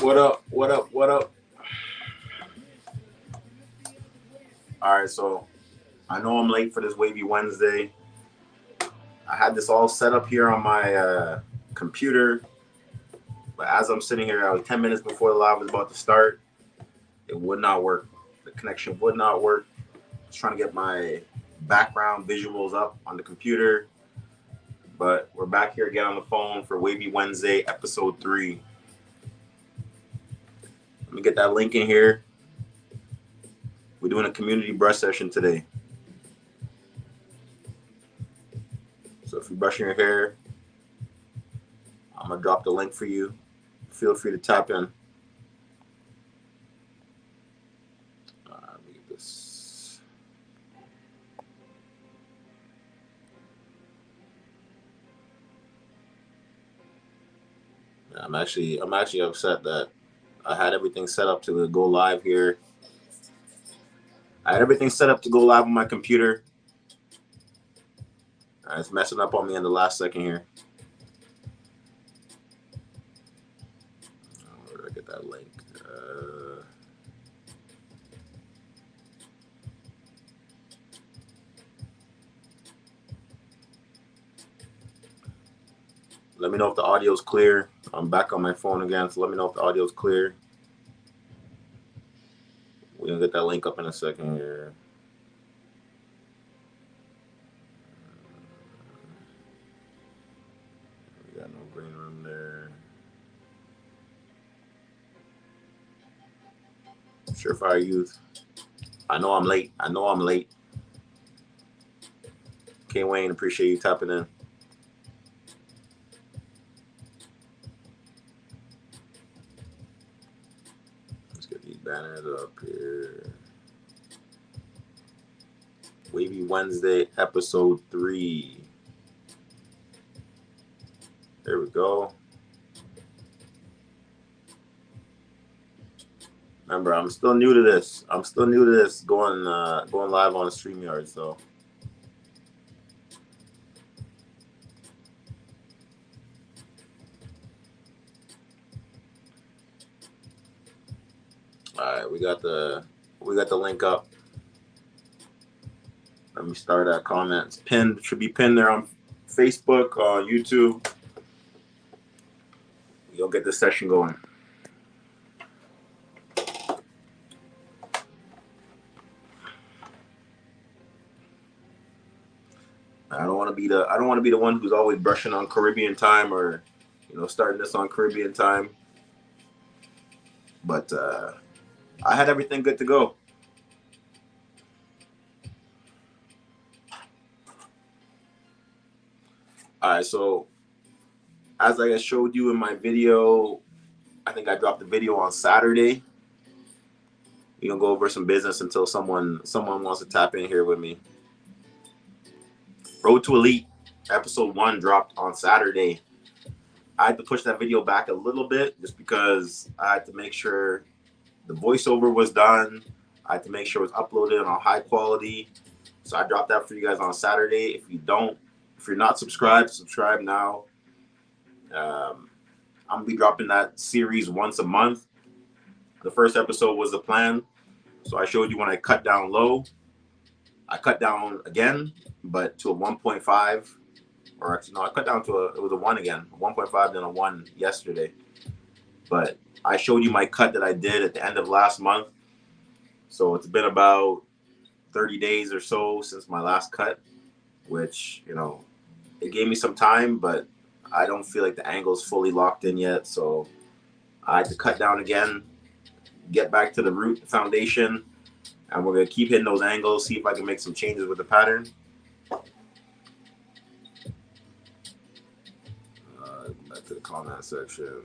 What up? What up? What up? All right, so I know I'm late for this Wavy Wednesday. I had this all set up here on my computer, but as I'm sitting here, I was 10 minutes before the live was about to start. It would not work. The connection would not work. I was trying to get my background visuals up on the computer, but we're back here again on the phone for Wavy Wednesday, episode 3. Let me get that link in here. We're doing a community brush session today. So if you're brushing your hair, I'm going to drop the link for you. Feel free to tap in. Let me get this. Yeah, I'm actually upset that I had everything set up to go live here. I had everything set up to go live on my computer. It's messing up on me in the last second here. Where did I get that link? Let me know if the audio's clear. I'm back on my phone again, so let me know if the audio's clear. We're going to get that link up in a second here. We got no green room there. Surefire Youth. I know I'm late. K. Wayne, appreciate you tapping in. Let's get these banners up here. Wavy Wednesday, episode 3. There we go. Remember, I'm still new to this. Going live on StreamYard, so. All right, we got the link up. Let me start at comments. Pinned, should be pinned there on Facebook, YouTube. You'll get this session going. I don't want to be the one who's always brushing on Caribbean time or, starting this on Caribbean time. But I had everything good to go. All right, so as I showed you in my video, I think I dropped the video on Saturday. We're gonna go over some business until someone wants to tap in here with me. Road to Elite, episode 1 dropped on Saturday. I had to push that video back a little bit just because I had to make sure the voiceover was done. I had to make sure it was uploaded on high quality. So I dropped that for you guys on Saturday. If you're not subscribed, subscribe now. I'm gonna be dropping that series once a month. The first episode was the plan. So I showed you when I cut down low. I cut down again, but to a 1.5. Or actually, no, I cut down to it was a 1 again. A 1.5, then a 1 yesterday. But I showed you my cut that I did at the end of last month. So it's been about 30 days or so since my last cut, which, it gave me some time, but I don't feel like the angle's fully locked in yet. So I had to cut down again, get back to the root foundation, and we're going to keep hitting those angles, see if I can make some changes with the pattern. Back to the comment section.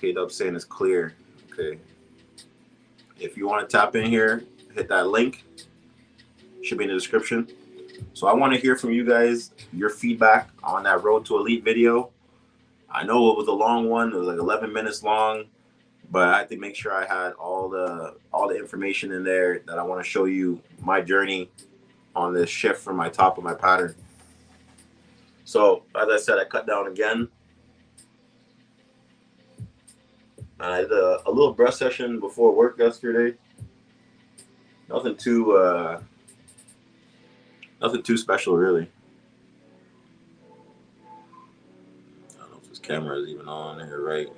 K-Dub saying it's clear. Okay. If you want to tap in here, hit that link. Should be in the description. So I want to hear from you guys, your feedback on that Road to Elite video. I know it was a long one. It was like 11 minutes long, but I had to make sure I had all the information in there that I want to show you my journey on this shift from my top of my pattern. So as I said, I cut down again. And I did a little breast session before work yesterday. Nothing too special really. I don't know if this camera is even on here, right?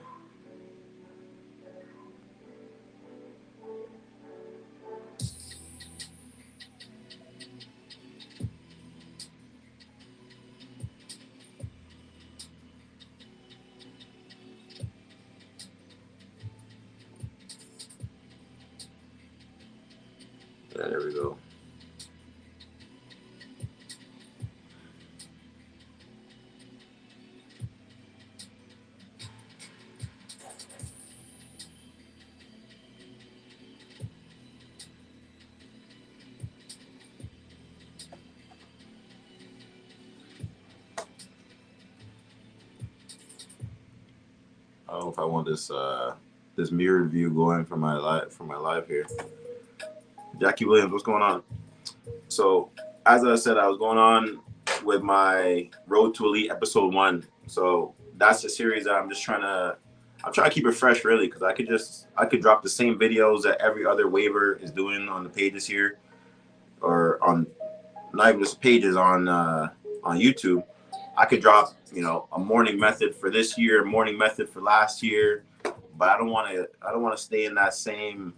Yeah, there we go. I don't know if I want this mirror view going for my live here. Jackie Williams, what's going on? So, as I said, I was going on with my Road to Elite episode 1. So that's the series that I'm trying to keep it fresh, really, because I could drop the same videos that every other waiver is doing on the pages here, or on not even just pages on YouTube. I could drop, a morning method for this year, morning method for last year, but I don't want to stay in that same,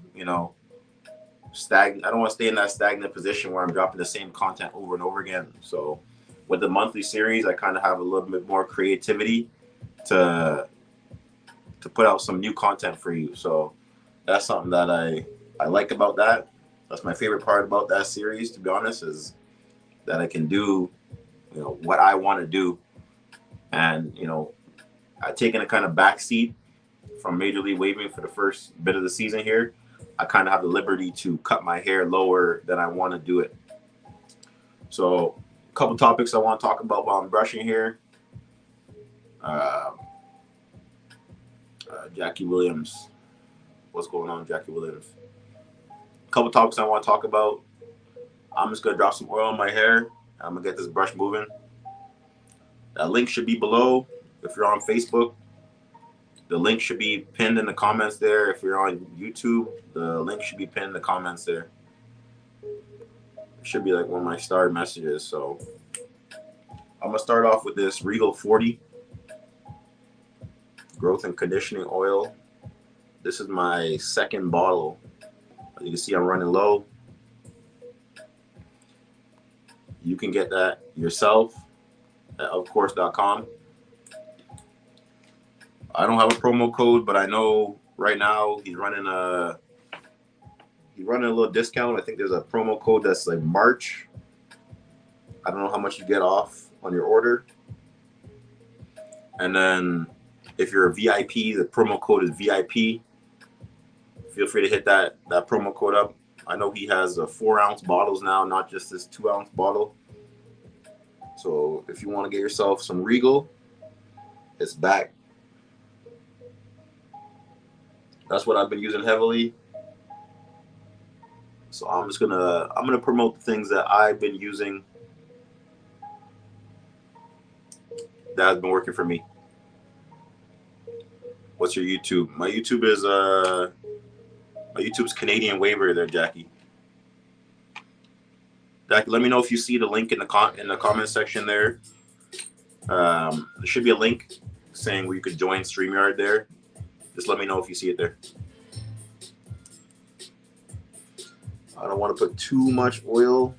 stagnant. I don't want to stay in that stagnant position where I'm dropping the same content over and over again. So with the monthly series, I kind of have a little bit more creativity to put out some new content for you. So that's something that I like about that. That's my favorite part about that series, to be honest, is that I can do, what I want to do. And, I've taken a kind of backseat from Major League Waving for the first bit of the season here. I kind of have the liberty to cut my hair lower than I want to do it. So a couple topics I want to talk about while I'm brushing here. Jackie Williams. What's going on, Jackie Williams? A couple topics I want to talk about. I'm just going to drop some oil on my hair. I'm going to get this brush moving. That link should be below if you're on Facebook. The link should be pinned in the comments there. If you're on YouTube, the link should be pinned in the comments there. It should be like one of my starred messages. So I'm going to start off with this Regal 40 Growth and Conditioning Oil. This is my second bottle. As you can see, I'm running low. You can get that yourself at ofcourse.com. I don't have a promo code, but I know right now he's running a little discount. I think there's a promo code that's like March. I don't know how much you get off on your order. And then if you're a VIP, the promo code is VIP. Feel free to hit that promo code up. I know he has 4-ounce bottles now, not just this 2-ounce bottle. So if you want to get yourself some Regal, it's back. That's what I've been using heavily. So I'm gonna promote the things that I've been using that has been working for me. What's your YouTube? My YouTube's Canadianwaver there, Jackie. Jackie, let me know if you see the link in the comment section there. There should be a link saying where you could join StreamYard there. Just let me know if you see it there. I don't want to put too much oil.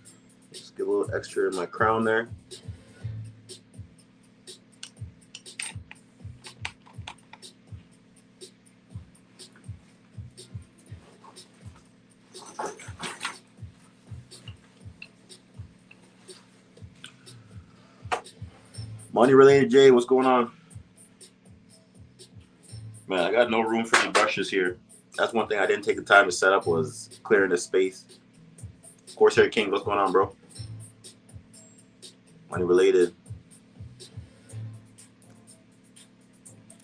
Just get a little extra in my crown there. Money related Jay, what's going on? Man, I got no room for any brushes here. That's one thing I didn't take the time to set up, was clearing the space. Corsair King, what's going on, bro? Money related.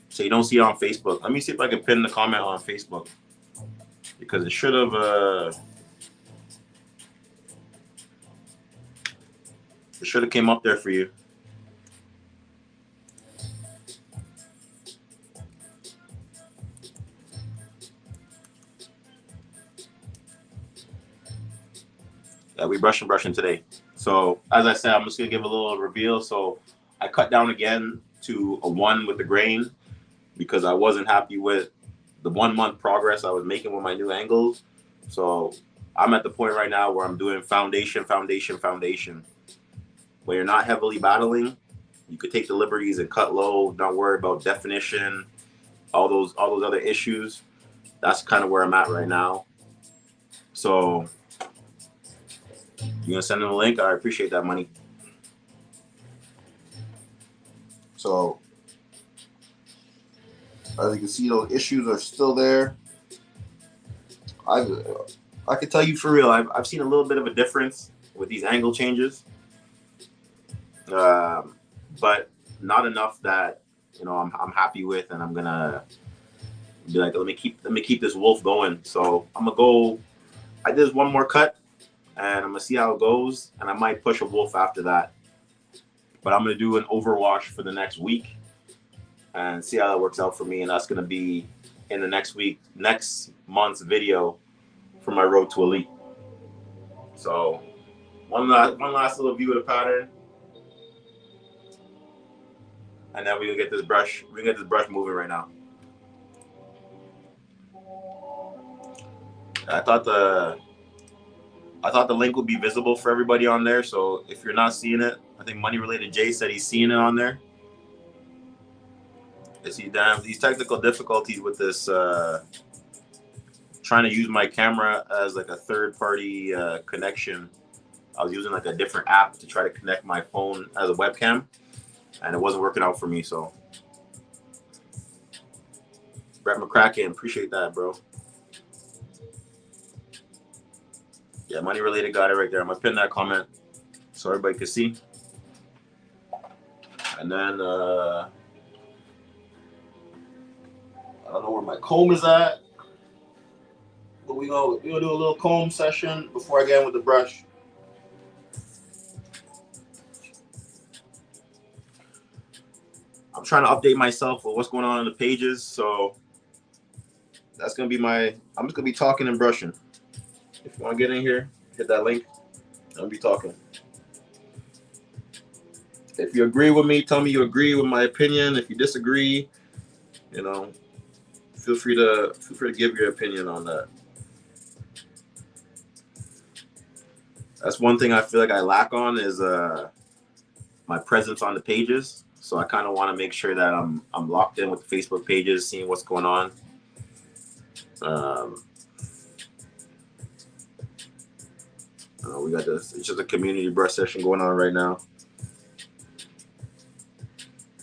So you don't see it on Facebook. Let me see if I can pin the comment on Facebook, because it should have came up there for you. Yeah, we brushing today. So as I said, I'm just gonna give a little reveal. So I cut down again to a 1 with the grain because I wasn't happy with the 1 month progress I was making with my new angles. So I'm at the point right now where I'm doing foundation. When you're not heavily battling, you could take the liberties and cut low, not worry about definition, all those other issues. That's kind of where I'm at right now. So you gonna send them a link? I appreciate that, money. So as you can see, those issues are still there. I can tell you for real, I've seen a little bit of a difference with these angle changes, but not enough that I'm happy with, and I'm gonna be like, let me keep this wolf going. So I'm gonna go. I did 1 more cut, and I'm gonna see how it goes, and I might push a wolf after that. But I'm gonna do an overwash for the next week and see how that works out for me, and that's gonna be in the next month's video for my road to elite. So one last little view of the pattern, and then we can get this brush moving right now. I thought the link would be visible for everybody on there. So if you're not seeing it, I think Money Related Jay said he's seeing it on there. I see these technical difficulties with this trying to use my camera as like a third-party connection. I was using like a different app to try to connect my phone as a webcam, and it wasn't working out for me. So Brett McCracken, appreciate that, bro. Yeah, Money Related got it right there. I'm gonna pin that comment so everybody can see. And then I don't know where my comb is at, but we're gonna do a little comb session before I get in with the brush. I'm trying to update myself with what's going on in the pages, so that's gonna be I'm just gonna be talking and brushing. If you want to get in here, hit that link. I'll be talking. If you agree with me, tell me you agree with my opinion. If you disagree, feel free to give your opinion on that. That's one thing I feel like I lack on is my presence on the pages. So I kind of want to make sure that I'm locked in with the Facebook pages, seeing what's going on. We got this. It's just a community brush session going on right now.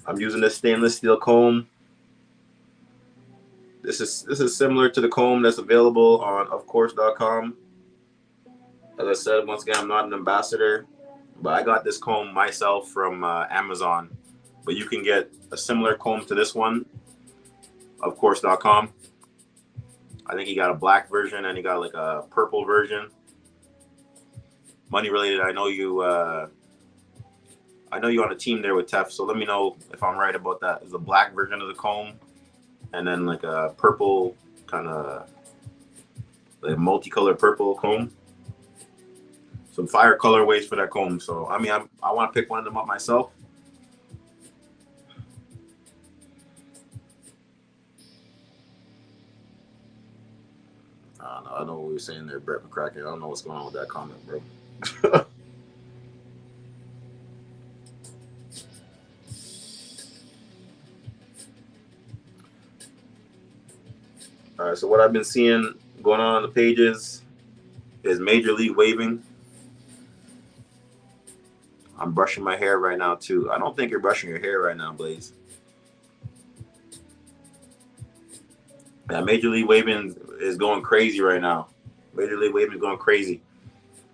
I'm using this stainless steel comb. This is similar to the comb that's available on ofcourse.com. As I said, once again, I'm not an ambassador, but I got this comb myself from Amazon. But you can get a similar comb to this one, ofcourse.com. I think he got a black version and he got like a purple version. Money Related, I know you on a team there with Tef, so let me know if I'm right about that. There's a black version of the comb and then like a purple kind of like multicolored purple comb. Some fire colorways for that comb. So I mean, I want to pick one of them up myself. I don't know what you're saying there, Brett McCracken. I don't know what's going on with that comment, bro. All right, so what I've been seeing going on the pages is Major League Waving. I'm brushing my hair right now, too. I don't think you're brushing your hair right now, Blaze. Yeah, Major League Waving is going crazy right now. Major League Waving is going crazy.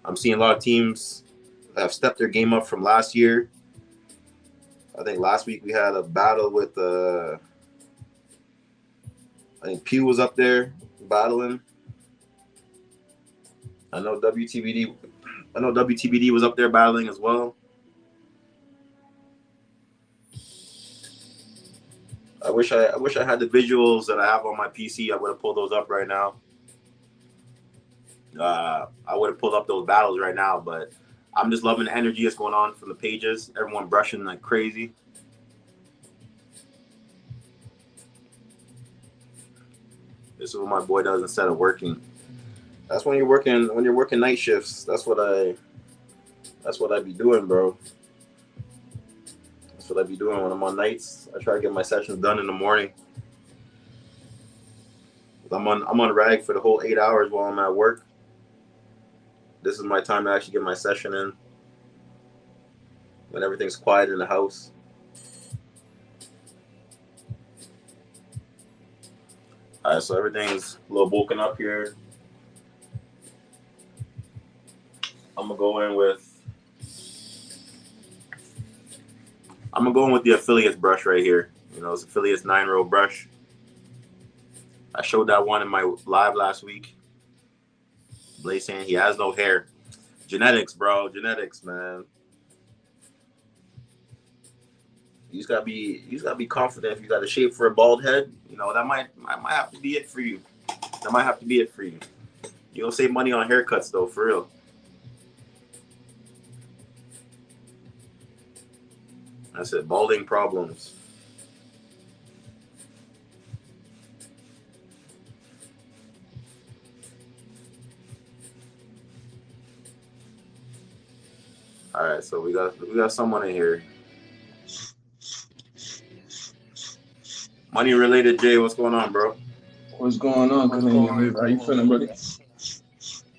I'm seeing a lot of teams have stepped their game up from last year. I think last week we had a battle with I think Pew was up there battling. I know WTBD was up there battling as well. I wish I had the visuals that I have on my PC. I would have pulled those up right now. I would have pulled up those battles right now, but I'm just loving the energy that's going on from the pages. Everyone brushing like crazy. This is what my boy does instead of working. That's when you're working night shifts. That's what I be doing, bro. That's what I be doing when I'm on nights. I try to get my sessions done in the morning. I'm on rag for the whole 8 hours while I'm at work. This is my time to actually get my session in. When everything's quiet in the house. All right, so everything's a little woken up here. I'm gonna go in with the affiliates brush right here. You know, it's affiliates 9-row brush. I showed that one in my live last week. Blaze saying he has no hair. Genetics, bro. Genetics, man. You just gotta be confident. If you got a shape for a bald head, you know, that might have to be it for you. That might have to be it for you. You don't save money on haircuts though, for real. That's it. Balding problems. All right, so we got someone in here. Money related, Jay. What's going on, bro? What's going on, Canadianwaver? How you feeling, buddy?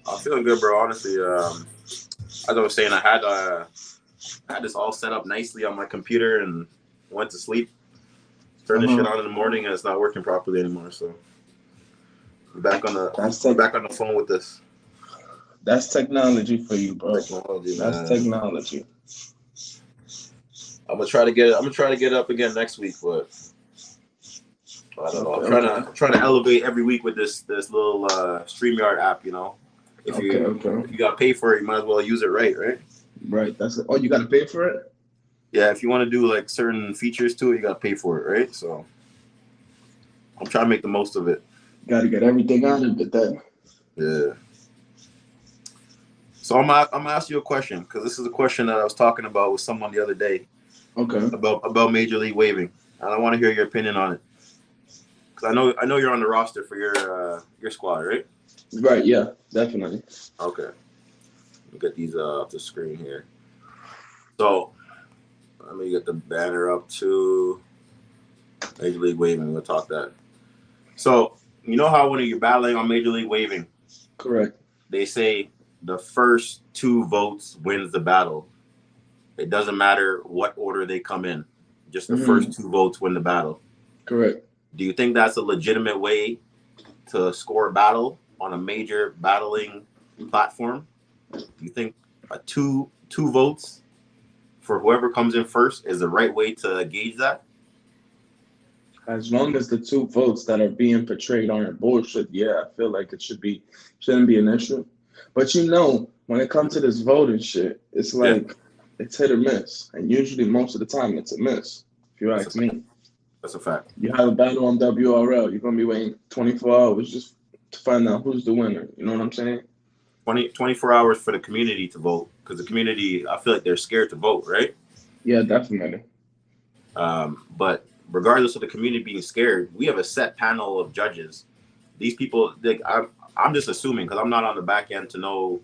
I'm feeling good, bro. Honestly, as I was saying, I had this all set up nicely on my computer and went to sleep. Turned the shit on in the morning and it's not working properly anymore. So we're back on the phone with this. That's technology for you, bro. Technology, that's man. Technology. I'm gonna try to get up again next week, but I don't know. I'm trying to elevate every week with this little StreamYard app. You know, if you gotta pay for it, you might as well use it right? Right. You gotta pay for it. Yeah, if you want to do like certain features to it, you gotta pay for it, right? So I'm trying to make the most of it. Got to get everything out of it then. Yeah. So I'm gonna ask you a question because this is a question that I was talking about with someone the other day. Okay. About Major League Waving, and I want to hear your opinion on it. Because I know you're on the roster for your squad, right? Right. Yeah. Definitely. Okay. Let me get these off the screen here. So let me get the banner up to Major League Waving. We'll talk that. So you know how when you're battling on Major League Waving, correct? They say the first 2 votes wins the battle. It doesn't matter what order they come in. Just the first 2 votes win the battle. Correct. Do you think that's a legitimate way to score a battle on a major battling platform? Do you think two votes for whoever comes in first is the right way to gauge that? As long as the 2 votes that are being portrayed aren't bullshit, yeah, I feel like shouldn't be an issue. But you know, when it comes to this voting shit, it's like it's hit or miss, and usually most of the time it's a miss. If you ask me, that's a fact. You have a battle on WRL, you're gonna be waiting 24 hours just to find out who's the winner. You know what I'm saying? 24 hours for the community to vote, because the community, I feel like they're scared to vote, right? Yeah, definitely. But regardless of the community being scared, we have a set panel of judges. These people, I'm just assuming because I'm not on the back end to know,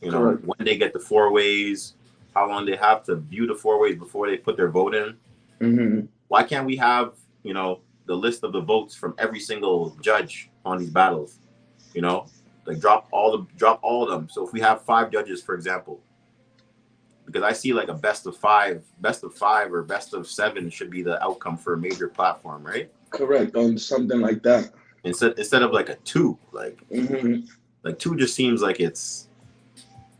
when they get the 4 ways, how long they have to view the 4 ways before they put their vote in. Mm-hmm. Why can't we have, the list of the votes from every single judge on these battles? Like drop all of them. So if we have 5 judges, for example, because I see like a best of 5 or best of 7 should be the outcome for a major platform, right? Correct, on something like that. Instead of like a 2, like 2 just seems like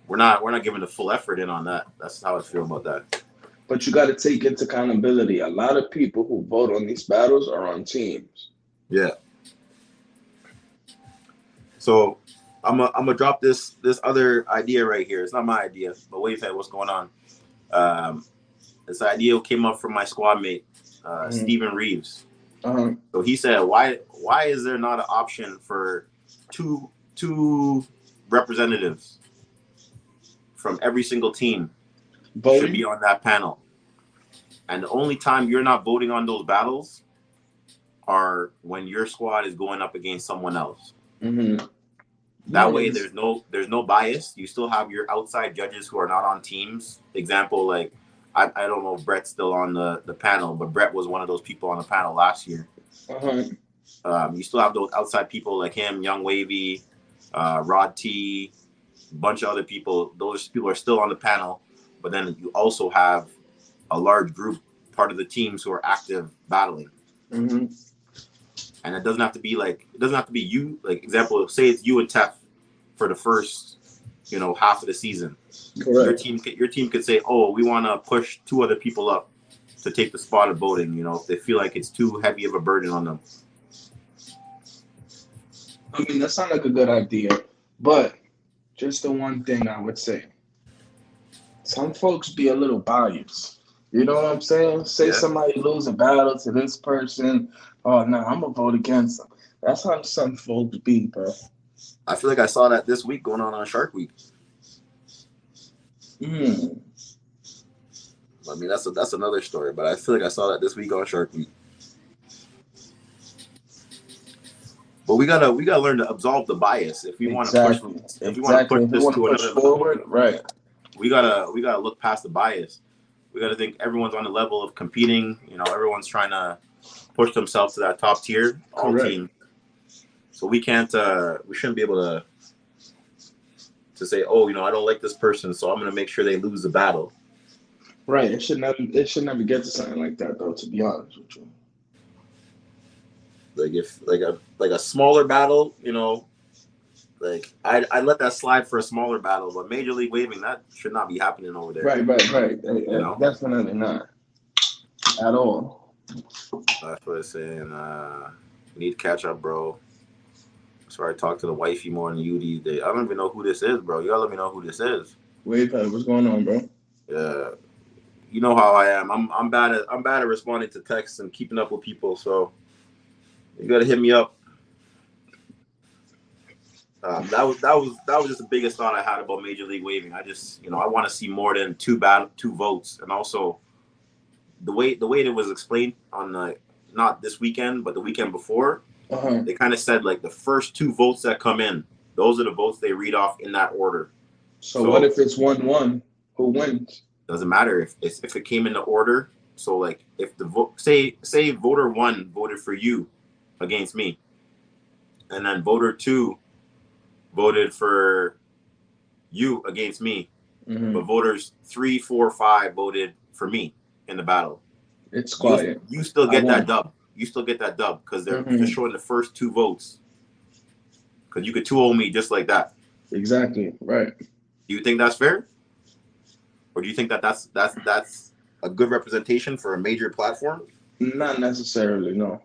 we're not giving the full effort in on that. That's how I feel about that. But you got to take into accountability. A lot of people who vote on these battles are on teams. Yeah. So I'm gonna drop this other idea right here. It's not my idea, but Wavy, what's going on? This idea came up from my squad mate, Stephen Reeves. So he said, why is there not an option for two representatives from every single team should be Voting. on that panel. And the only time you're not voting on those battles are when your squad is going up against someone else. Mm-hmm. That way, there's no bias. You still have your outside judges who are not on teams. Example, like I don't know if Brett's still on the panel, but Brett was one of those people on the panel last year. You still have those outside people like him, Young Wavy, Rod T, a bunch of other people. Those people are still on the panel, but then you also have a large group, part of the teams who are active battling. Mm-hmm. And it doesn't have to be you. Like example, say it's you and Tef for the first, half of the season. Correct. Your team could say, "Oh, we want to push 2 other people up to take the spot of voting." If they feel like it's too heavy of a burden on them. I mean, that sounds like a good idea, but just the one thing I would say: some folks be a little biased. You know what I'm saying? Say somebody lose a battle to this person. Oh, no, I'm going to vote against them. That's how some folks be, bro. I feel like I saw that this week going on Shark Week. I mean, that's another story, but I feel like I saw that this week on Shark Week. But we gotta learn to absolve the bias if we want to push. If we want to push this to another forward, right? We gotta look past the bias. We gotta think everyone's on the level of competing. Everyone's trying to push themselves to that top tier. All teams. So we can't. We shouldn't be able to say, "Oh, I don't like this person, so I'm gonna make sure they lose the battle." Right. It should never get to something like that, though. To be honest with you. Like if a smaller battle, like I let that slide for a smaller battle, but Major League Waving, that should not be happening over there. Right. Definitely not at all. That's what I'm saying. We need to catch up, bro. Sorry, I talk to the wifey more than you these days. I don't even know who this is, bro. You gotta let me know who this is. Wavy, what's going on, bro? Yeah, you know how I am. I'm bad at responding to texts and keeping up with people. So you gotta hit me up. That was just the biggest thought I had about Major League Waving. I just I want to see more than two votes, and also the way it was explained on not this weekend but the weekend before. They kind of said like the first 2 votes that come in, those are the votes they read off in that order. So what if it's 1-1? Who wins? Doesn't matter if it came in the order. So like if the vote say voter 1 voted for you against me, and then voter 2 voted for you against me, but voters 3, 4, 5 voted for me in the battle. It's quiet. You still get that dub. You still get that dub because they're just showing the first 2 votes. Because you could 2-0 me just like that. Exactly. Right. Do you think that's fair? Or do you think that's a good representation for a major platform? Not necessarily, no.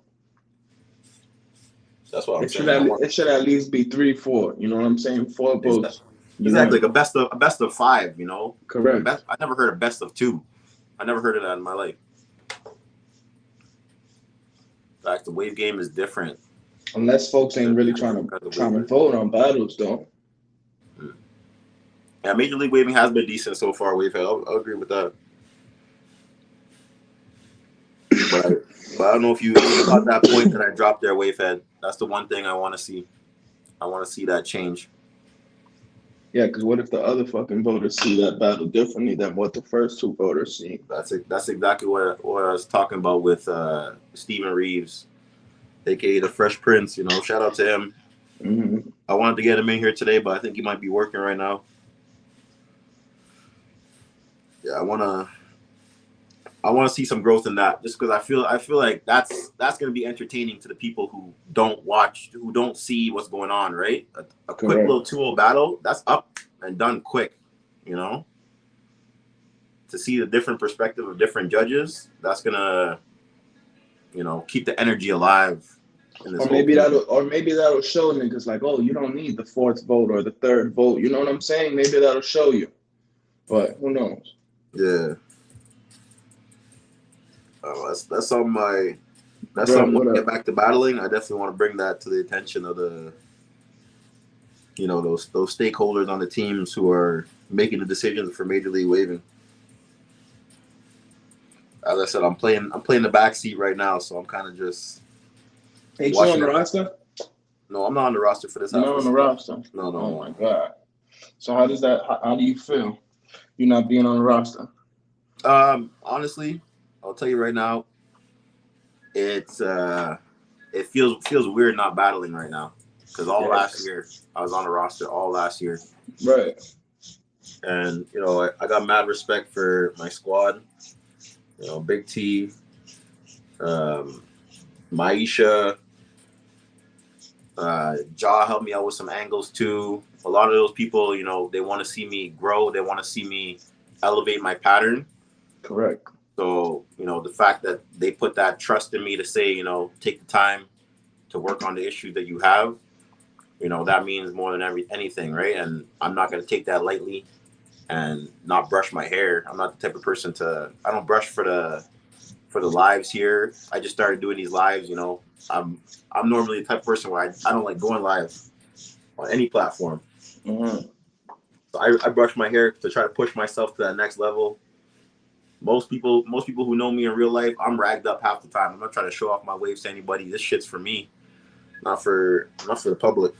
That's what I'm saying. It should at least be 3-4. You know what I'm saying? 4 votes. Exactly, like a best of 5. Correct. I never heard a best of 2. I never heard of that in my life. In fact, the wave game is different. Unless folks ain't really trying to vote on battles, though. Yeah, Major League Waving has been decent so far. I'll agree with that. But I don't know if you got that point that I dropped there, Wavehead. That's the one thing I want to see. I want to see that change. Yeah, because what if the other fucking voters see that battle differently than what the first 2 voters see? That's exactly what I was talking about with Steven Reeves, a.k.a. the Fresh Prince. Shout out to him. Mm-hmm. I wanted to get him in here today, but I think he might be working right now. Yeah, I want to see some growth in that, just because I feel like that's going to be entertaining to the people who don't watch, who don't see what's going on, right? A quick little 2-0 battle, that's up and done quick, To see the different perspective of different judges, that's going to, keep the energy alive. Or maybe that'll show niggas like, oh, you don't need the 4th vote or the 3rd vote. You know what I'm saying? Maybe that'll show you. But who knows? Yeah. That's on my. That's something. When I get back to battling, I definitely want to bring that to the attention of the you know, those stakeholders on the teams who are making the decisions for Major League Waving. As I said, I'm playing the back seat right now, so I'm kind of just. Ain't you on the roster? No, I'm not on the roster for this. You're not on the roster? No. Oh my God. So how do you feel? You not being on the roster? Honestly, I'll tell you right now, it feels weird not battling right now because last year I was on the roster all last year. Right. And you know, I got mad respect for my squad. You know, Big T, Maisha, Jaw helped me out with some angles too. A lot of those people, you know, they want to see me grow. They want to see me elevate my pattern. Correct. So, you know, the fact that they put that trust in me to say, you know, take the time to work on the issues that you have, you know, that means more than anything, right? And I'm not going to take that lightly and not brush my hair. I'm not the type of person I don't brush for the lives here. I just started doing these lives, you know. I'm normally the type of person where I don't like going live on any platform. Mm-hmm. So I brush my hair to try to push myself to that next level. Most people who know me in real life, I'm ragged up half the time. I'm not trying to show off my waves to anybody. This shit's for me, not for the public.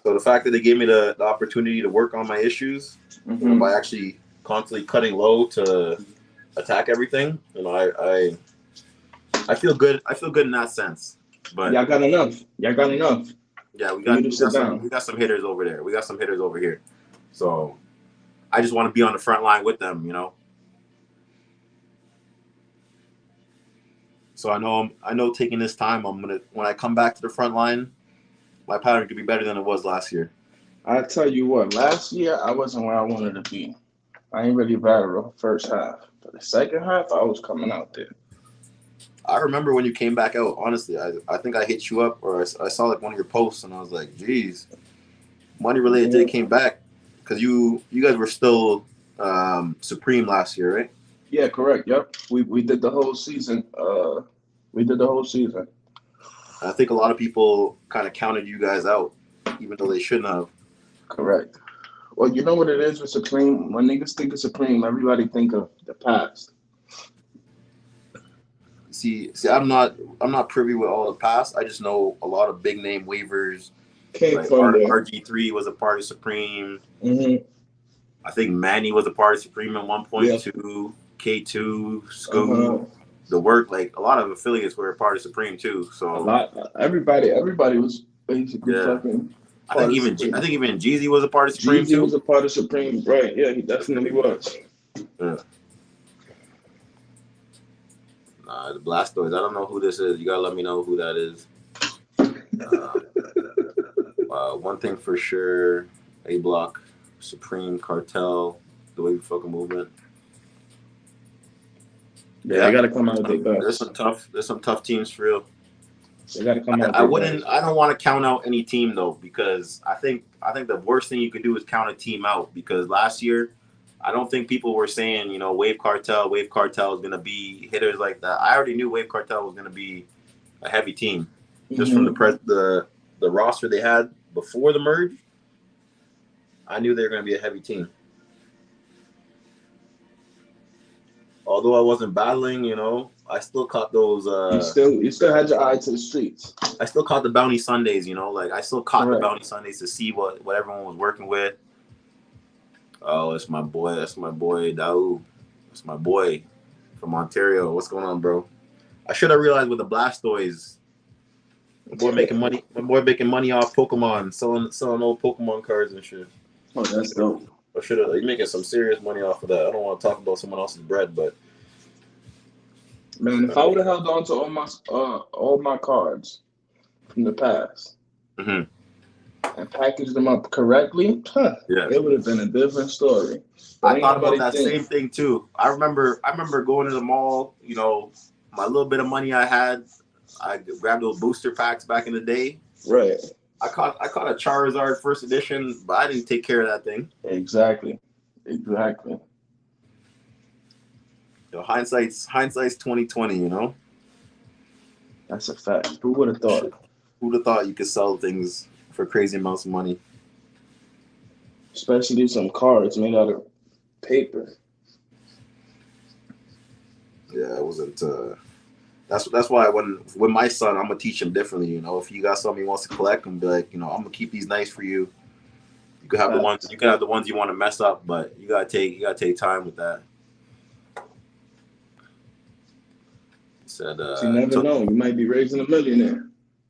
So the fact that they gave me the opportunity to work on my issues, you know, by actually constantly cutting low to attack everything, you know, I feel good. I feel good in that sense. But y'all got enough. Yeah, we got some hitters over there. We got some hitters over here. So I just want to be on the front line with them, you know. So I know taking this time, when I come back to the front line, my pattern could be better than it was last year. I tell you what, last year I wasn't where I wanted to be. I ain't really battled the first half, but the second half I was coming out there. I remember when you came back out. Honestly, I think I hit you up, or I saw like one of your posts, and I was like, "Geez, Money Related Day came back," because you guys were still Supreme last year, right? Yeah, correct. Yep, we did the whole season. I think a lot of people kind of counted you guys out, even though they shouldn't have. Correct. Well, you know what it is with Supreme? When niggas think of Supreme, everybody think of the past. See, I'm not privy with all the past. I just know a lot of big name waivers. Came like from there. RG3 was a part of Supreme. Mm-hmm. I think Manny was a part of Supreme at one point Yeah. too. K2, Scoot, The Work, like a lot of affiliates were a part of Supreme too. So a lot. Everybody was basically fucking. I think even Jeezy was a part of Supreme Jeezy too. was a part of Supreme, right? Yeah, he definitely was. Yeah. The Blastoids. I don't know who this is. You gotta let me know who that is. One thing for sure: A Block, Supreme, Cartel, the Wavy fucking movement. Yeah, they gotta come out with their best. There's some tough teams for real. They gotta come out. I don't want to count out any team though, because I think the worst thing you could do is count a team out, because last year I don't think people were saying, you know, Wave Cartel is gonna be hitters like that. I already knew Wave Cartel was gonna be a heavy team, just from the roster they had before the merge. I knew they were gonna be a heavy team. Although I wasn't battling, you know, I still caught those. You still had your eye to the streets. I still caught the Bounty Sundays, you know, like I still caught the Bounty Sundays to see what everyone was working with. Oh, that's my boy, Daoud. That's my boy from Ontario. What's going on, bro? I should have realized with the Blastoids, my boy making money off Pokemon, selling old Pokemon cards and shit. Oh, that's dope. I should have. He's making some serious money off of that. I don't want to talk about someone else's bread, but man, if I would have held on to all my cards from the past and packaged them up correctly, it would have been a different story. But I thought about that same thing too. I remember going to the mall. You know, my little bit of money I had, I grabbed those booster packs back in the day. Right. I caught a Charizard first edition, but I didn't take care of that thing. Exactly. You know, hindsight's 2020. You know. That's a fact. Who would have thought? Who'd have thought you could sell things for crazy amounts of money. Especially some cards made out of paper. Yeah, it wasn't. That's why when with my son, I'm gonna teach him differently. You know, if you got something he wants to collect, and be like, you know, I'm gonna keep these nice for you. You can have the ones. You can have the ones you want to mess up, but you gotta take time with that. He said, you never know. You might be raising a millionaire.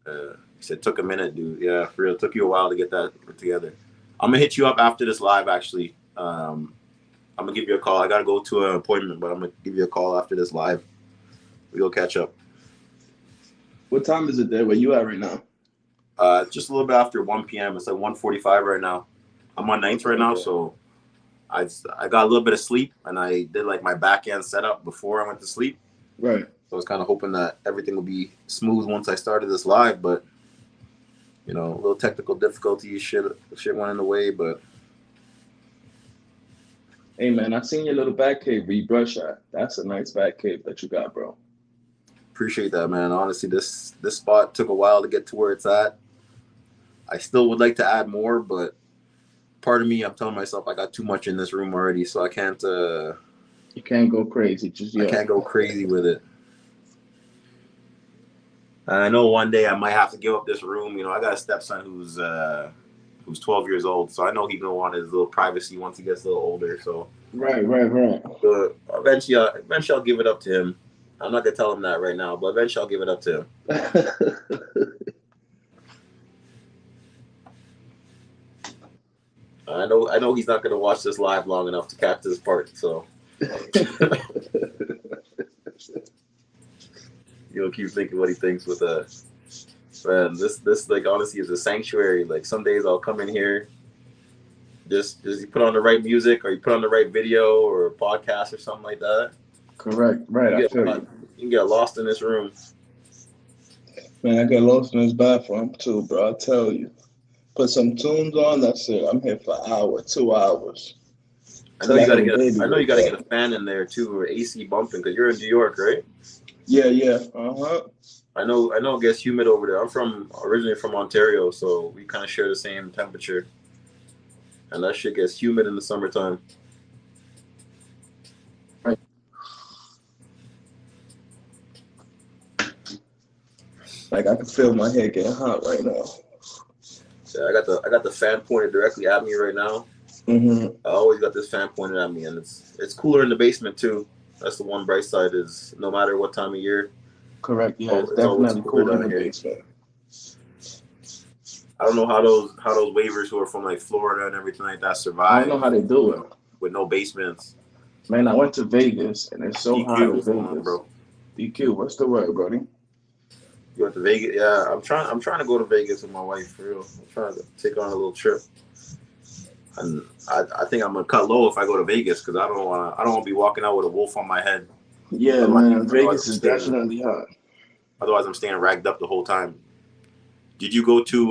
He said, took a minute, dude. Yeah, for real. It took you a while to get that together. I'm gonna hit you up after this live. Actually, I'm gonna give you a call. I gotta go to an appointment, but I'm gonna give you a call after this live. We'll catch up. What time is it there? Where you at right now? Just a little bit after 1 p.m. It's like 1:45 right now. I'm on 9th right now, so I got a little bit of sleep, and I did like my back end setup before I went to sleep. Right. So I was kind of hoping that everything would be smooth once I started this live, but you know, a little technical difficulty, shit went in the way. But hey, man, I seen your little back cave where you brush at. That's a nice back cave that you got, bro. Appreciate that, man. Honestly, this spot took a while to get to where it's at. I still would like to add more, but part of me, I'm telling myself I got too much in this room already, so I can't. You can't go crazy just yet. I can't go crazy with it. And I know one day I might have to give up this room. You know, I got a stepson who's 12 years old, so I know he's gonna want his little privacy once he gets a little older. So right. But eventually I'll give it up to him. I'm not gonna tell him that right now, but eventually I'll give it up to him. I know he's not gonna watch this live long enough to catch this part, so he'll keep thinking what he thinks with man, this like honestly is a sanctuary. Like some days I'll come in here, just you put on the right music or you put on the right video or a podcast or something like that. Correct. Right. You can get lost in this room. Man, I get lost in this bathroom too, bro. I tell you. Put some tunes on, that's it. I'm here for an hour, 2 hours. I know you gotta get a fan in there too, or AC bumping, because you're in New York, right? Yeah. Uh-huh. I know it gets humid over there. I'm originally from Ontario, so we kind of share the same temperature. And that shit gets humid in the summertime. Right. Like I can feel my head getting hot right now. Yeah, I got the fan pointed directly at me right now. Mm-hmm. I always got this fan pointed at me, and it's cooler in the basement too. That's the one bright side, is no matter what time of year. Correct. Yeah, it's definitely cooler in the basement. I don't know how those waivers who are from like Florida and everything like that survive. I don't know how they do it with no basements. Man, I went to Vegas and it's so hot in Vegas, bro. DQ, what's the word, buddy? You went to Vegas? Yeah, I'm trying to go to Vegas with my wife for real. I'm trying to take on a little trip, and I think I'm gonna cut low if I go to Vegas because I don't want to be walking out with a wolf on my head. Yeah, man, Vegas is definitely hot. Otherwise, I'm staying ragged up the whole time. Did you go to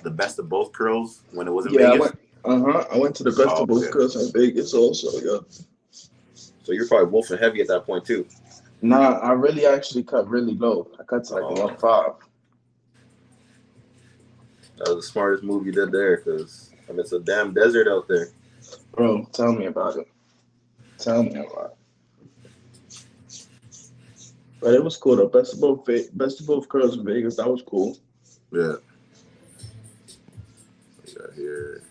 the Best of Both Curls when it was in Vegas? I went to the Best of Both Curls in Vegas also, yeah. So you're probably wolfing heavy at that point too. Nah, I really actually cut really low. I cut to like 1.5. That was the smartest move you did there, because it's a damn desert out there. Bro, tell me about it. But it was cool though. Best of both Curls in Vegas. That was cool. Yeah. We got here.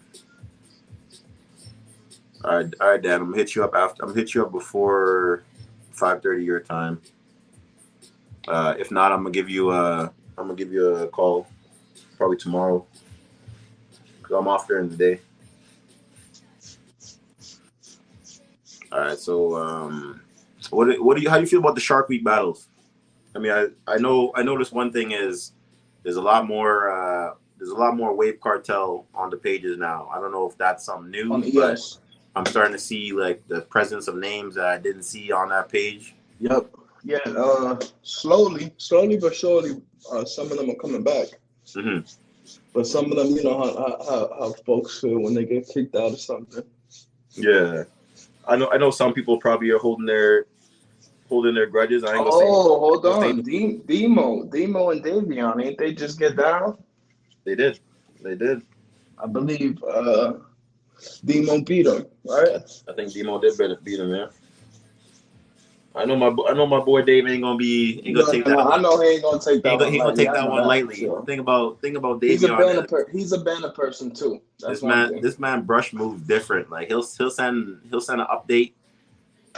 All right, Dan. I'm gonna hit you up before 5:30 your time. If not, I'm gonna give you a call probably tomorrow, because I'm off during the day. All right. So how do you feel about the Shark Week battles? I mean, I noticed one thing is there's a lot more Wave Cartel on the pages now. I don't know if that's something new, but I'm starting to see like the presence of names that I didn't see on that page. Yep. Yeah. Slowly but surely, some of them are coming back. Mm-hmm. But some of them, you know how folks feel when they get kicked out of something. Yeah, I know some people probably are holding their grudges. I ain't gonna say. Hold on. Demo and Davion, ain't they just get down? They did. They did. I believe Demo beat him, right? I think Demo did beat him, yeah. I know my boy Dave ain't gonna take that. I know he ain't gonna take that one He gonna lightly. take I that know one that for lightly. sure. Think about He's a Davion. he's a banner person too. That's this man brush moves different. Like he'll send an update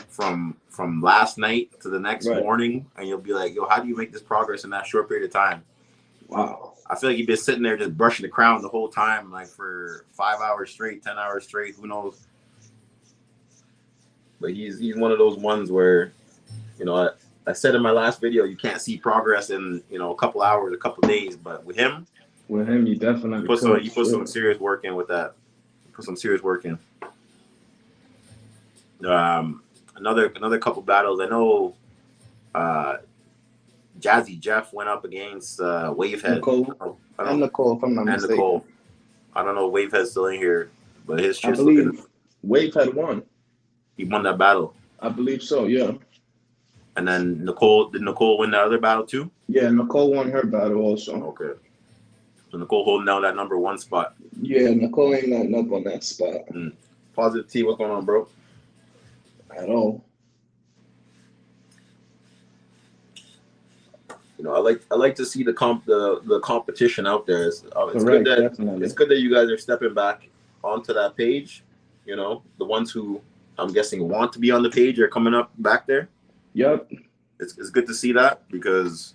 from last night to the next morning, and you'll be like, yo, how do you make this progress in that short period of time? Wow. I feel like you've been sitting there just brushing the crown the whole time, like for 5 hours straight, 10 hours straight, who knows? But he's one of those ones where, you know, I said in my last video, you can't see progress in, you know, a couple hours, a couple days, but with him, you definitely put some serious work in with that. Put some serious work in. Another couple battles. I know Jazzy Jeff went up against Wavehead. Nicole, if I'm not mistaken. Nicole. I don't know if Wavehead's still in here, but his shit's I believe Wave had won. He won that battle. I believe so, yeah. And then did Nicole win the other battle too? Yeah, Nicole won her battle also. Okay. So Nicole holding down that number 1 spot. Yeah, Nicole ain't letting up on that spot. Positive T, what's going on, bro? At all. You know, I like to see the competition out there. It's Correct, it's good that you guys are stepping back onto that page. You know, the ones who I'm guessing want to be on the page are coming up back there. Yep. It's good to see that because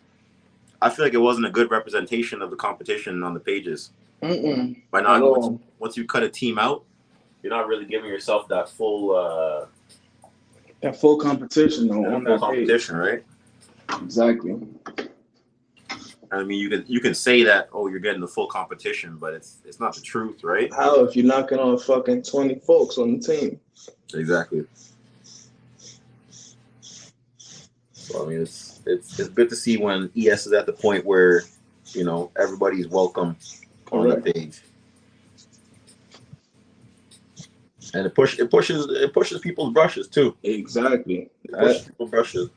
I feel like it wasn't a good representation of the competition on the pages. By not once you cut a team out, you're not really giving yourself that full competition on that competition, page. Right? Exactly. I mean, you can say that, oh, you're getting the full competition, but it's not the truth, right? How if you're knocking on fucking 20 folks on the team? Exactly. So I mean, it's good to see when ES is at the point where, you know, everybody's welcome on the page, and it pushes people's brushes too. Exactly. It pushes people's brushes.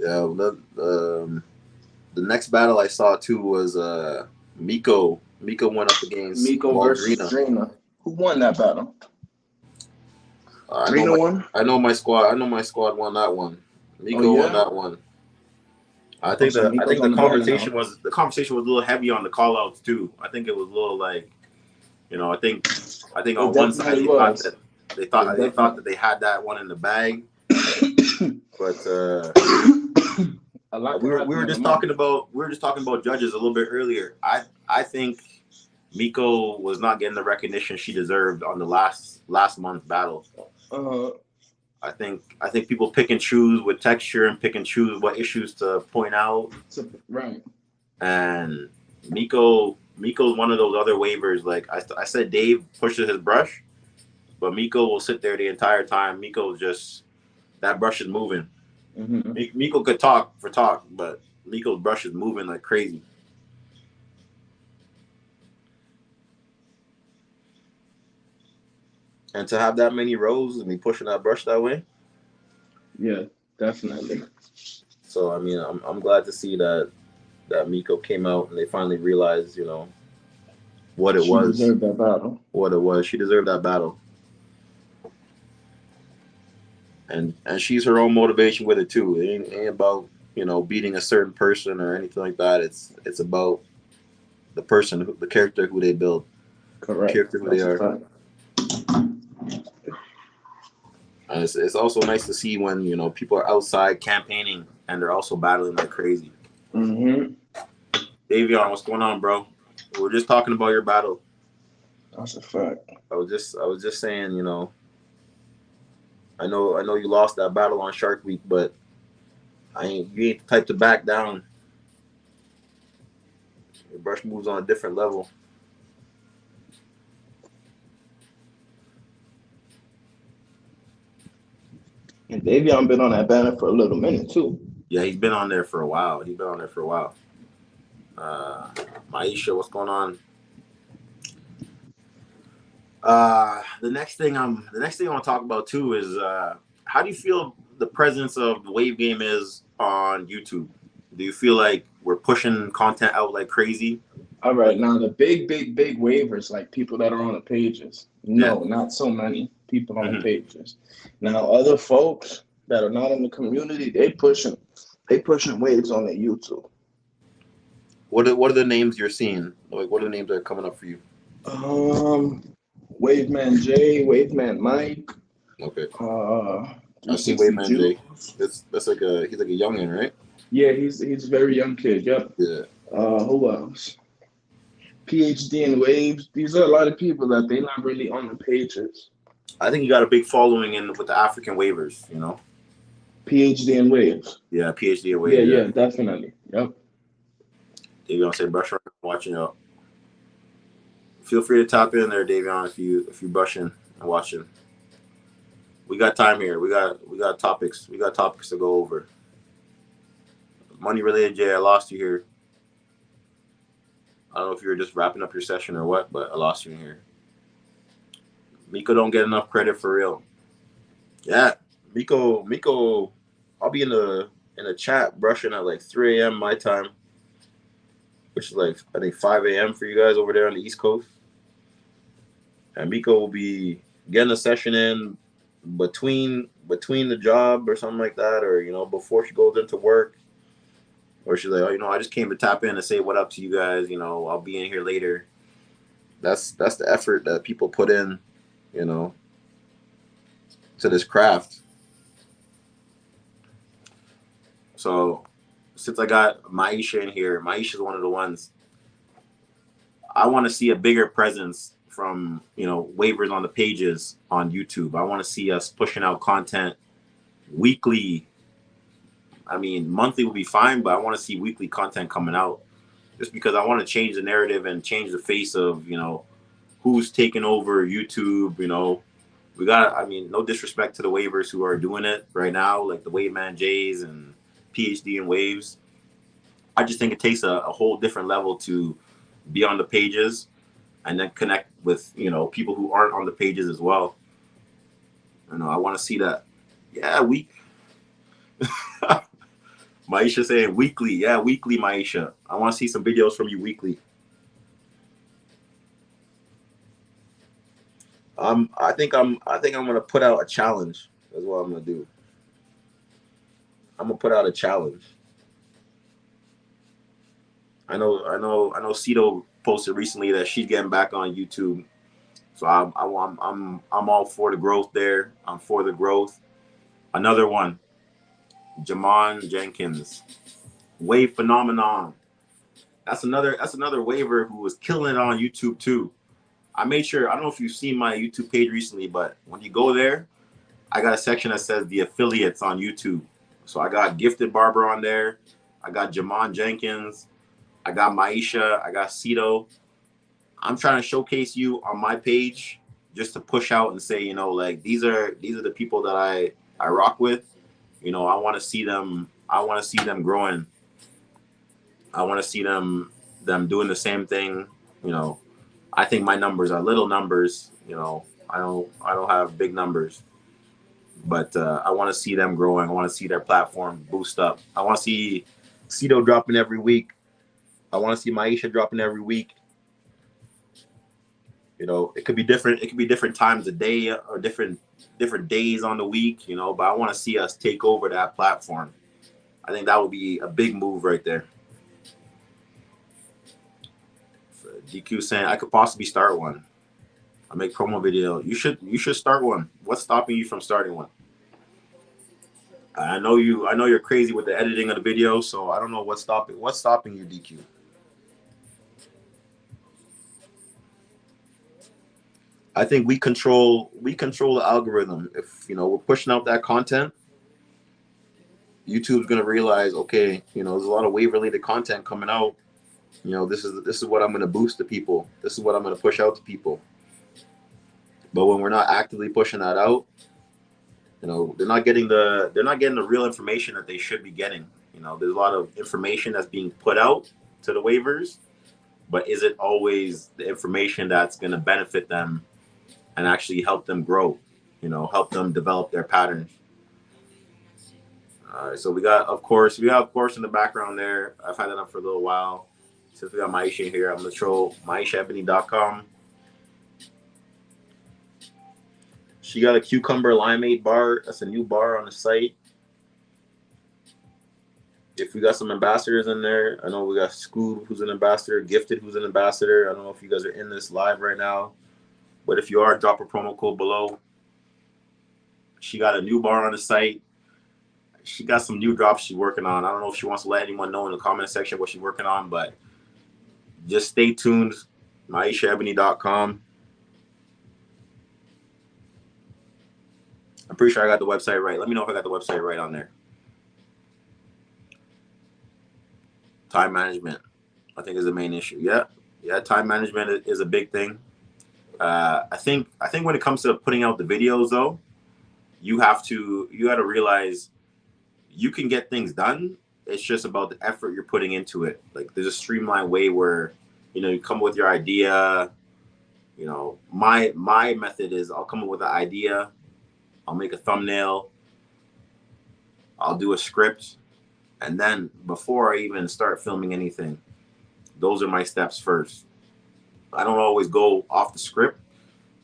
Yeah, the next battle I saw too was Miko. Miko went up against Miko versus Drina. Who won that battle? I know my squad won that one. Miko won that one. I think the conversation was a little heavy on the call outs too. I think it was a little like, you know, I think on one side they thought that they had that one in the bag. But we were just talking about judges a little bit earlier. I think Miko was not getting the recognition she deserved on the last month's battle. I think people pick and choose with texture and pick and choose what issues to point out. Right. And Miko's one of those other waivers. Like I said, Dave pushes his brush, but Miko will sit there the entire time. Miko's just, that brush is moving. Miko could talk, but Miko's brush is moving like crazy. And to have that many rows and be pushing that brush that way. Yeah, definitely. So I mean, I'm glad to see that Miko came out and they finally realized, you know, what it was. She deserved that battle. What it was. She deserved that battle. And she's her own motivation with it too. It ain't about, you know, beating a certain person or anything like that. It's about the person, the character who they build. Correct. The character who they are. And it's also nice to see when, you know, people are outside campaigning and they're also battling like crazy. Davion, what's going on, bro? We were just talking about your battle. That's a fact. I was just saying, you know, I know you lost that battle on Shark Week, but you ain't the type to back down. Your brush moves on a different level. And Davion been on that banner for a little minute too. Yeah, he's been on there for a while. Maisha, what's going on? The next thing I want to talk about too is how do you feel the presence of the Wave game is on YouTube? Do you feel like we're pushing content out like crazy? All right, now the big waivers, like people that are on the pages. Yeah. No, not so many people on the Hmm. pages. Now other folks that are not in the community, they pushing waves on their YouTube. What are the names you're seeing? Like, what are the names that are coming up for you? Um, Waveman J, Waveman Mike, Okay, I've seen 360 Wayman J. Juice. That's like a he's like a youngin, right? Yeah, he's a very young kid. Yep. Yeah. Who else? PhD in waves. These are a lot of people that they're not really on the pages. I think you got a big following in with the African waivers. You know. PhD in waves. Yeah, PhD in Yeah, waves. Yeah. yeah, definitely. Yep. Davion say brush around, watching out. Feel free to tap in there, Davion, if you brushing and watching. We got time here. We got topics. We got topics to go over. Money related, Jay. I lost you here. I don't know if you were just wrapping up your session or what, but I lost you in here. Miko don't get enough credit for real. Yeah, Miko. I'll be in the chat brushing at like 3 a.m. my time, which is like I think 5 a.m. for you guys over there on the East Coast. And Miko will be getting a session in between the job or something like that, or before she goes into work, or she's like, oh, I just came to tap in and say what up to you guys. I'll be in here later. That's the effort that people put in, to this craft. So since I got Maisha in here, Maisha's one of the ones I want to see a bigger presence from, waivers on the pages on YouTube. I want to see us pushing out content weekly. I mean, monthly will be fine, but I want to see weekly content coming out just because I want to change the narrative and change the face of, who's taking over YouTube. We got, no disrespect to the waivers who are doing it right now, like the Waveman Jays and PhD in waves. I just think it takes a whole different level to be on the pages and then connect with, people who aren't on the pages as well. I want to see that. Yeah, Maisha saying weekly. Yeah, weekly, Maisha. I want to see some videos from you weekly. I think I'm gonna put out a challenge. That's what I'm gonna do. I'm gonna put out a challenge. I know Cito posted recently that she's getting back on YouTube. So I'm all for the growth there. I'm for the growth. Another one, Jamon Jenkins, Wave Phenomenon. That's another waiver who was killing it on YouTube too. I made sure, I don't know if you've seen my YouTube page recently, but when you go there, I got a section that says the affiliates on YouTube. So I got Gifted Barber on there. I got Jamon Jenkins. I got Maisha. I got Cito. I'm trying to showcase you on my page just to push out and say, like these are the people that I rock with. I want to see them. I want to see them growing. I want to see them doing the same thing. I think my numbers are little numbers. I don't have big numbers, but I want to see them growing. I want to see their platform boost up. I want to see Cito dropping every week. I want to see Maisha dropping every week. It could be different. It could be different times a day or different days on the week. But I want to see us take over that platform. I think that would be a big move right there. So DQ saying I could possibly start one. I make promo video. You should start one. What's stopping you from starting one? I know you're crazy with the editing of the video, so I don't know what's stopping you, DQ. I think we control the algorithm. If we're pushing out that content, YouTube's gonna realize, okay, there's a lot of wave related content coming out. This is what I'm gonna boost to people. This is what I'm gonna push out to people. But when we're not actively pushing that out, they're not getting the real information that they should be getting. There's a lot of information that's being put out to the waivers, but is it always the information that's gonna benefit them and actually help them grow, help them develop their patterns? All right, so we got of course in the background there. I've had that up for a little while. Since we got Maisha here, I'm gonna throw MaishaEbony.com. She got a cucumber limeade bar. That's a new bar on the site. If we got some ambassadors in there, I know we got Scoob, who's an ambassador, Gifted, who's an ambassador. I don't know if you guys are in this live right now, but if you are, drop a promo code below. She got a new bar on the site. She got some new drops she's working on. I don't know if she wants to let anyone know in the comment section what she's working on, but just stay tuned. MaishaEbony.com. I'm pretty sure I got the website right. Let me know if I got the website right on there. Time management, I think, is the main issue. Yeah, time management is a big thing. I think when it comes to putting out the videos, though, you got to realize you can get things done. It's just about the effort you're putting into it. Like, there's a streamlined way where, you come with your idea. My method is I'll come up with an idea, I'll make a thumbnail, I'll do a script, and then before I even start filming anything, those are my steps first. I don't always go off the script,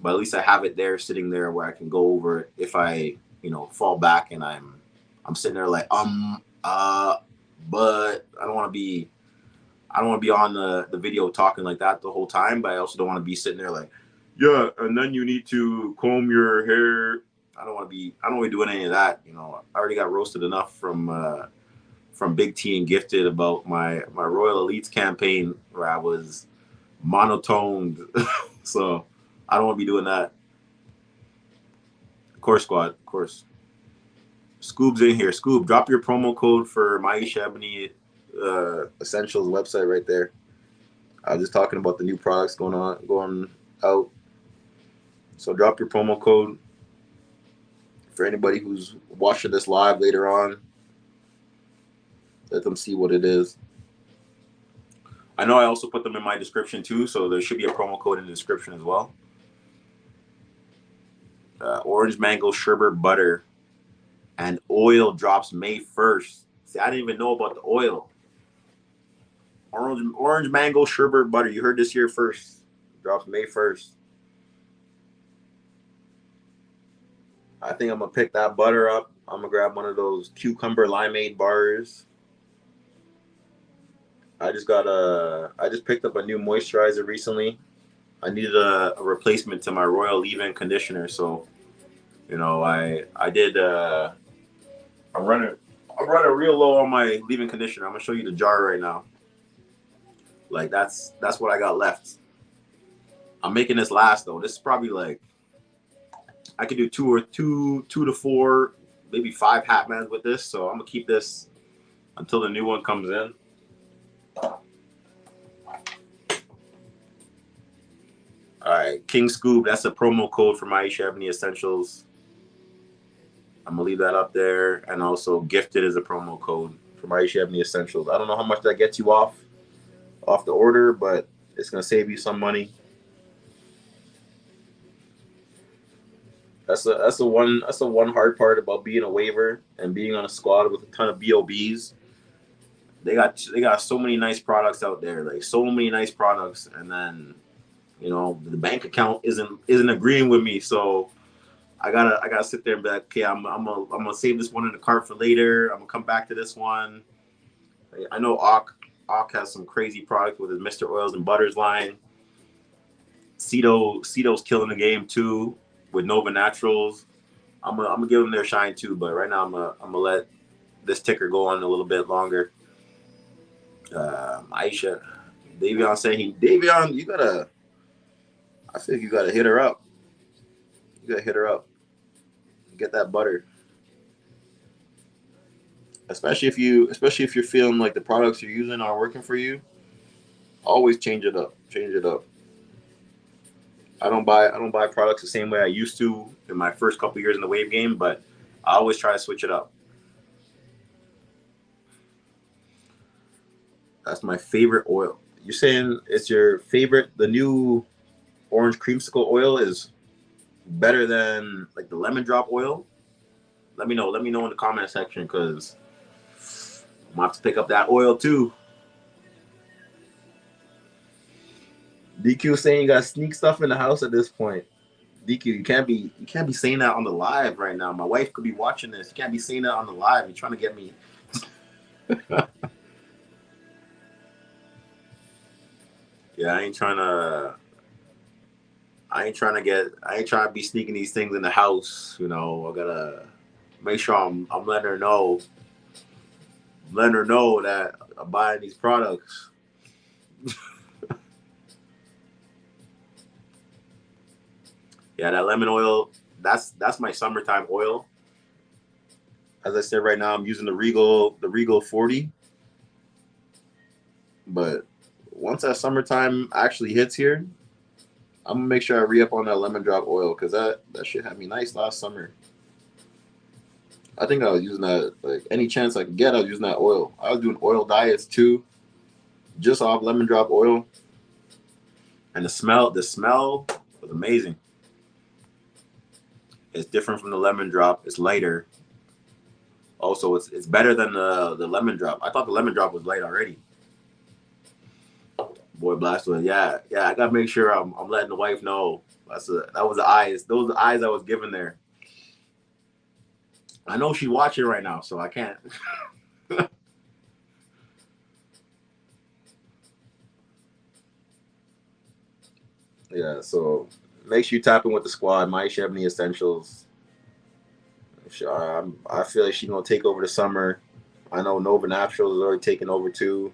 but at least I have it there, sitting there where I can go over it if I, fall back and I'm sitting there like, but I don't want to be on the video talking like that the whole time, but I also don't want to be sitting there like, yeah, and then you need to comb your hair. I don't want to be doing any of that. I already got roasted enough from Big T and Gifted about my Royal Elites campaign where I was monotoned. So I don't want to be doing that. Course Squad, of course. Scoob's in here. Scoob, drop your promo code for Maisha Ebony Essentials website right there. I was just talking about the new products going out. So drop your promo code for anybody who's watching this live later on. Let them see what it is. I know I also put them in my description too, so there should be a promo code in the description as well. Orange mango sherbet butter and oil drops May 1st. See, I didn't even know about the oil. Orange mango sherbet butter. You heard this here first. Drops May 1st. I think I'm gonna pick that butter up. I'm gonna grab one of those cucumber limeade bars. I just picked up a new moisturizer recently. I needed a replacement to my Royal Leave-In conditioner, so I did. I'm running real low on my leave-in conditioner. I'm gonna show you the jar right now. Like that's what I got left. I'm making this last though. This is probably like I could do two to four, maybe 5 Hatmans with this. So I'm gonna keep this until the new one comes in. All right, King Scoob, that's a promo code for Maisha Ebony Essentials. I'm gonna leave that up there, and also Gifted is a promo code for Maisha Ebony Essentials. I don't know how much that gets you off the order, but it's gonna save you some money. That's the one hard part about being a waiver and being on a squad with a ton of BOBs. They got so many nice products out there, like so many nice products, and then the bank account isn't agreeing with me, so I gotta sit there and be like, okay, I'm gonna save this one in the cart for later. I'm gonna come back to this one. I know Ock has some crazy product with his Mr. Oils and Butters line. Cito's killing the game too with Nova Naturals. I'm gonna give them their shine too, but right now I'm gonna let this ticker go on a little bit longer. Aisha, Davion saying Davion, I think you gotta hit her up. You gotta hit her up. Get that butter. Especially if you're feeling like the products you're using are working for you. Always change it up. Change it up. I don't buy products the same way I used to in my first couple years in the wave game, but I always try to switch it up. That's my favorite oil. You're saying it's your favorite? The new orange creamsicle oil is better than like the lemon drop oil? let me know. Let me know in the comment section because I'm gonna have to pick up that oil too. DQ saying you got sneak stuff in the house at this point. DQ, you can't be saying that on the live right now. My wife could be watching this. You can't be saying that on the live. You're trying to get me. Yeah, I ain't trying to be sneaking these things in the house. You know, I gotta make sure I'm letting her know that I'm buying these products. Yeah, that lemon oil, that's my summertime oil. As I said, right now I'm using the Regal 40. But once that summertime actually hits here, I'm gonna make sure I re-up on that lemon drop oil because that shit had me nice last summer. I think I was using that like any chance I could get. I was using that oil. I was doing oil diets too, just off lemon drop oil, and the smell was amazing. It's different from the lemon drop. It's lighter. Also, it's better than the lemon drop. I thought the lemon drop was light already. Boy, Blastwood, yeah. I gotta make sure I'm letting the wife know. That was the eyes. Those are the eyes I was given there. I know she's watching right now, so I can't. Yeah, so make sure you tap in with the squad. My Chevney Essentials. I feel like she's gonna take over the summer. I know Nova Naturals is already taking over too.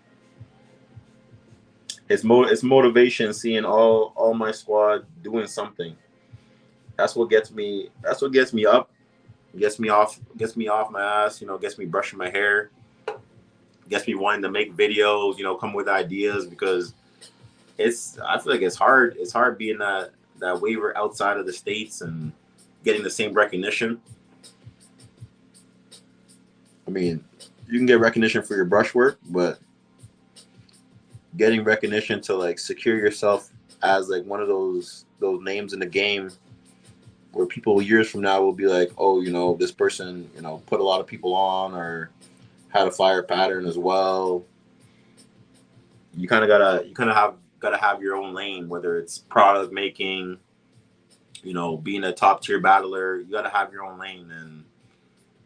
It's motivation seeing all my squad doing something. That's what gets me. That's what gets me up. Gets me off my ass. You know, gets me brushing my hair. Gets me wanting to make videos. You know, come with ideas because I feel like it's hard. It's hard being that waiver outside of the States and getting the same recognition. I mean, you can get recognition for your brush work, but getting recognition to like secure yourself as like one of those names in the game where people years from now will be like, oh, you know, this person, you know, put a lot of people on or had a fire pattern as well. You kind of gotta have your own lane, whether it's product making, you know, being a top tier battler. You gotta have your own lane, and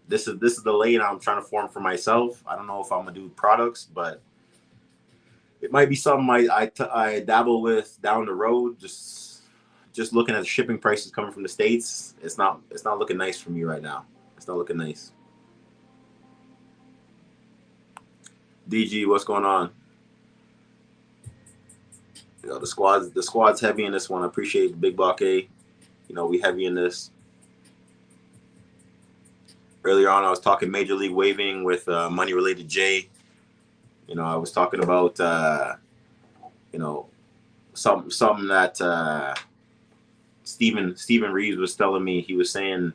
this is the lane I'm trying to form for myself. I don't know if I'm gonna do products, but it might be something I dabble with down the road. Just looking at the shipping prices coming from the States, it's not looking nice for me right now. It's not looking nice. DG, what's going on? You know, the squad's heavy in this one. I appreciate the Big Block A. You know, we heavy in this. Earlier on, I was talking Major League Waving with Money Related J. You know, I was talking about you know, something that Stephen Reeves was telling me. He was saying,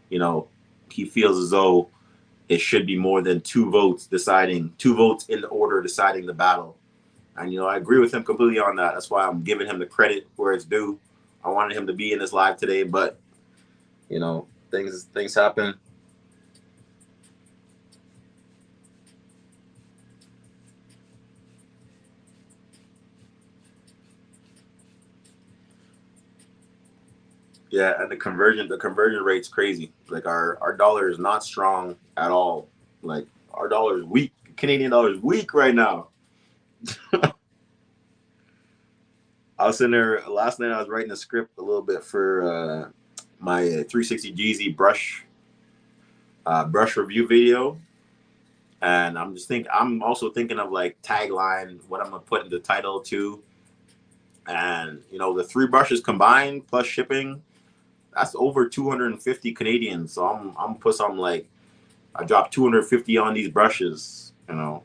you know, he feels as though it should be more than two votes in order deciding the battle. And, you know, I agree with him completely on that. That's why I'm giving him the credit where it's due. I wanted him to be in this live today, but, you know, things happen. Yeah, and the conversion rate's crazy. Like our dollar is not strong at all. Like our dollar is weak. Canadian dollar is weak right now. I was sitting there last night. I was writing a script a little bit for my 360 GZ brush review video, and I'm also thinking of like tagline, what I'm gonna put in the title too. And you know, the three brushes combined plus shipping, that's over 250 Canadian. So I'm put something like I dropped 250 on these brushes. You know,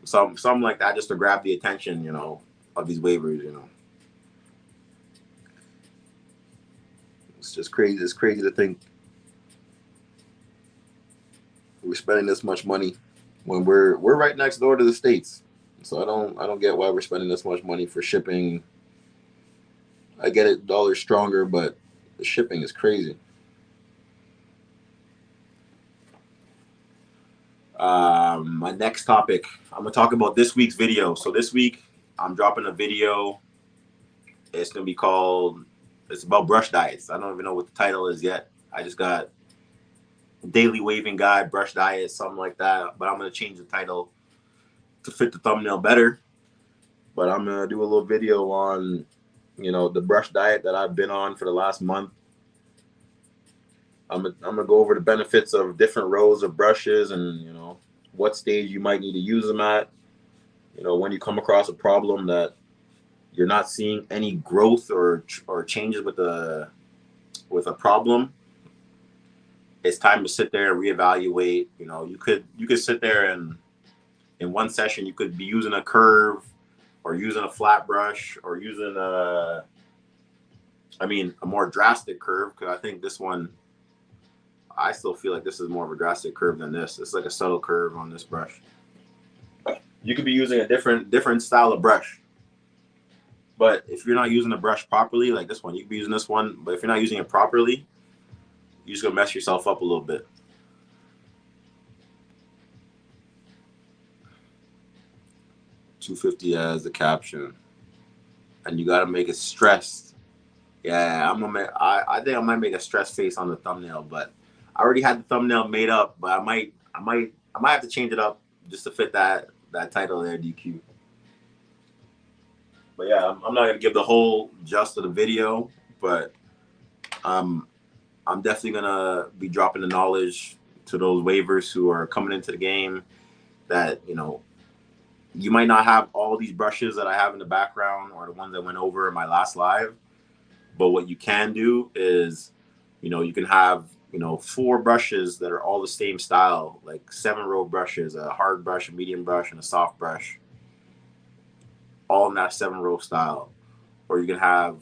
something like that just to grab the attention. You know, of these waivers. You know. It's just crazy. It's crazy to think we're spending this much money when we're right next door to the States. So I don't get why we're spending this much money for shipping. I get it, dollar's stronger, but the shipping is crazy. My next topic, I'm gonna talk about this week's video. So this week I'm dropping a video. It's gonna be called. It's about brush diets. I don't even know what the title is yet. I just got daily waving guide, brush diet, something like that. But I'm gonna change the title to fit the thumbnail better. But I'm gonna do a little video on, the brush diet that I've been on for the last month. I'm gonna go over the benefits of different rows of brushes and what stage you might need to use them at. When you come across a problem that you're not seeing any growth or changes with a problem, it's time to sit there and reevaluate. You could sit there and in one session you could be using a curve or using a flat brush or using a more drastic curve, because I think this one, I still feel like this is more of a drastic curve than this. It's like a subtle curve on this brush. You could be using a different style of brush. But if you're not using the brush properly, like this one, you could be using this one, but if you're not using it properly, you're just gonna mess yourself up a little bit. $250 as the caption, and you gotta make it stressed. Yeah, I think I might make a stress face on the thumbnail, but I already had the thumbnail made up. But I might have to change it up just to fit that title there, DQ. But yeah, I'm not gonna give the whole gist of the video, but I'm definitely gonna be dropping the knowledge to those waivers who are coming into the game, that you might not have all these brushes that I have in the background or the ones that went over in my last live, but what you can do is you can have 4 brushes that are all the same style, like 7-row brushes, a hard brush, a medium brush, and a soft brush, all in that 7-row style. Or you can have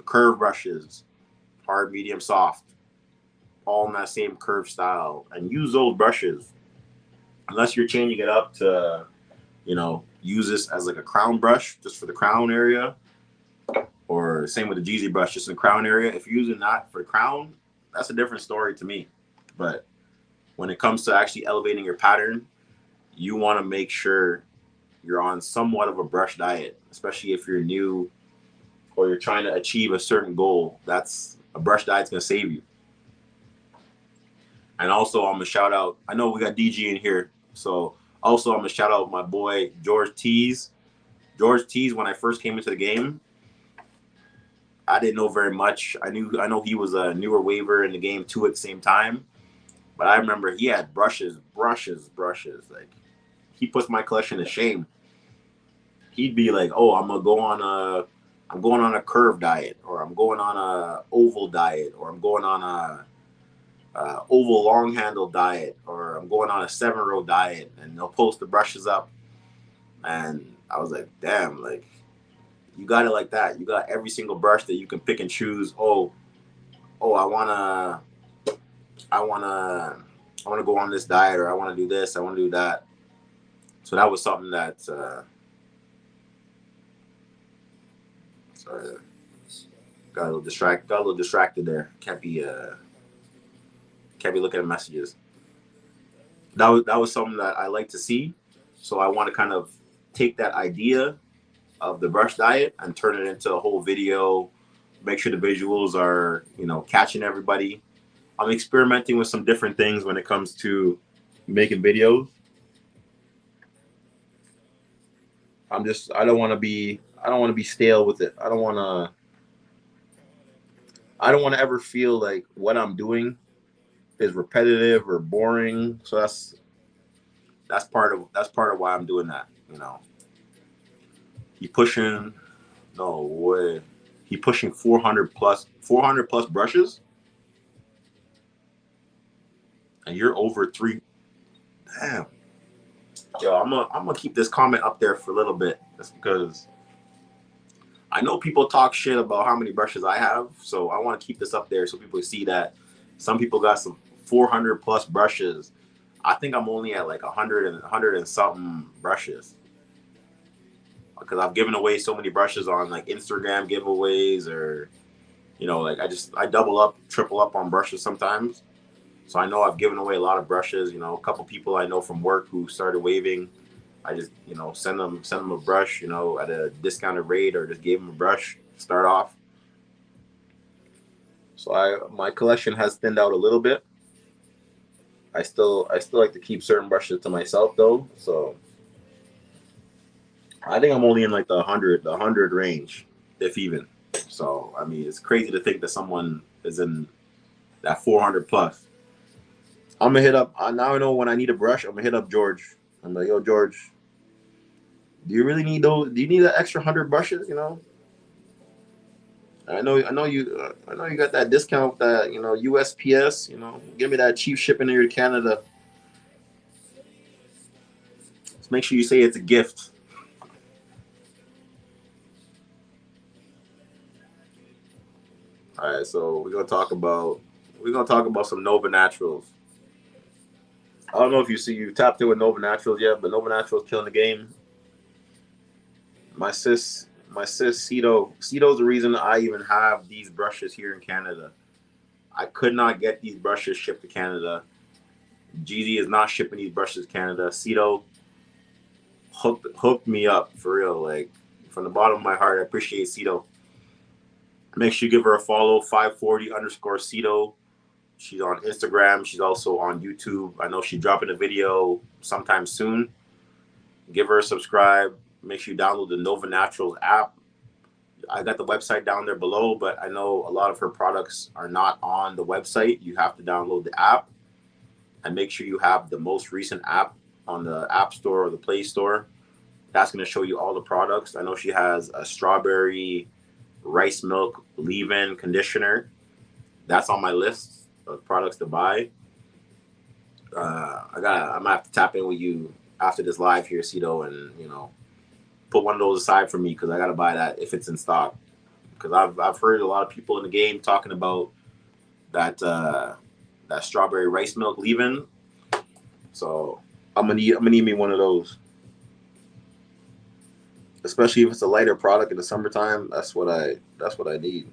curve brushes, hard, medium, soft, all in that same curve style, and use those brushes. Unless you're changing it up to use this as like a crown brush just for the crown area, or same with the Jeezy brush, just in the crown area. If you're using that for the crown, that's a different story to me. But when it comes to actually elevating your pattern, you want to make sure you're on somewhat of a brush diet, especially if you're new or you're trying to achieve a certain goal. That's a brush diet's gonna save you. And also, I'm gonna shout out. I know we got DG in here, so also I'm gonna shout out my boy George Tees. George Tees, when I first came into the game, I didn't know very much. I know he was a newer waiver in the game too at the same time, but I remember he had brushes. Like, he puts my collection to shame. He'd be like, "Oh, I'm going on a curve diet, or I'm going on a oval diet, or I'm going on a oval long handle diet, or I'm going on a 7-row diet," and they'll post the brushes up. And I was like, damn, like, you got it like that. You got every single brush that you can pick and choose. Oh, I wanna go on this diet, or I wanna do this, I wanna do that. So that was something that sorry, got a little distracted there. Can't be looking at messages. That was something that I like to see. So I want to kind of take that idea of the brush diet and turn it into a whole video, make sure the visuals are, catching everybody. I'm experimenting with some different things when it comes to making videos. I don't want to be stale with it. I don't want to ever feel like what I'm doing is repetitive or boring. So that's part of why I'm doing that. He pushing, no way. He pushing 400 plus brushes, and you're over 3. Damn. Yo, I'm gonna keep this comment up there for a little bit, just because I know people talk shit about how many brushes I have. So I want to keep this up there so people see that some people got some 400 plus brushes. I think I'm only at like 100 and something brushes, because I've given away so many brushes on like Instagram giveaways, or like I double up, triple up on brushes sometimes. So I know I've given away a lot of brushes. You know, a couple people I know from work who started waving. I just, you know, send them a brush, you know, at a discounted rate, or just gave them a brush to start off. So my collection has thinned out a little bit. I still like to keep certain brushes to myself though. So I think I'm only in like the 100 range, if even. So I mean, it's crazy to think that someone is in that 400 plus. I'm gonna hit up now. I know when I need a brush, I'm gonna hit up George. I'm like, yo, George, do you really need those? Do you need an extra 100 brushes? You know, I know you. I know you got that discount with that, you know, USPS. You know, give me that cheap shipping here to Canada. Just make sure you say it's a gift. All right, so we're gonna talk about some Nova Naturals. I don't know if you tapped in with Nova Naturals yet, but Nova Naturals killing the game. My sis Cito's the reason I even have these brushes here in Canada. I could not get these brushes shipped to Canada. Jeezy is not shipping these brushes to Canada. Cito hooked me up for real. Like, from the bottom of my heart, I appreciate Cito. Make sure you give her a follow, 540_Cito. She's on Instagram. She's also on YouTube. I know she's dropping a video sometime soon. Give her a subscribe. Make sure you download the Nova Naturals app. I got the website down there below, but I know a lot of her products are not on the website. You have to download the app, and make sure you have the most recent app on the App Store or the Play Store. That's going to show you all the products. I know she has a strawberry rice milk leave-in conditioner. That's on my list of products to buy. I'm gonna have to tap in with you after this live here, Cito, and, you know, put one of those aside for me, because I gotta buy that if it's in stock. Because I've heard a lot of people in the game talking about that strawberry rice milk leave-in. So I'm gonna need me one of those. Especially if it's a lighter product in the summertime, that's what I need.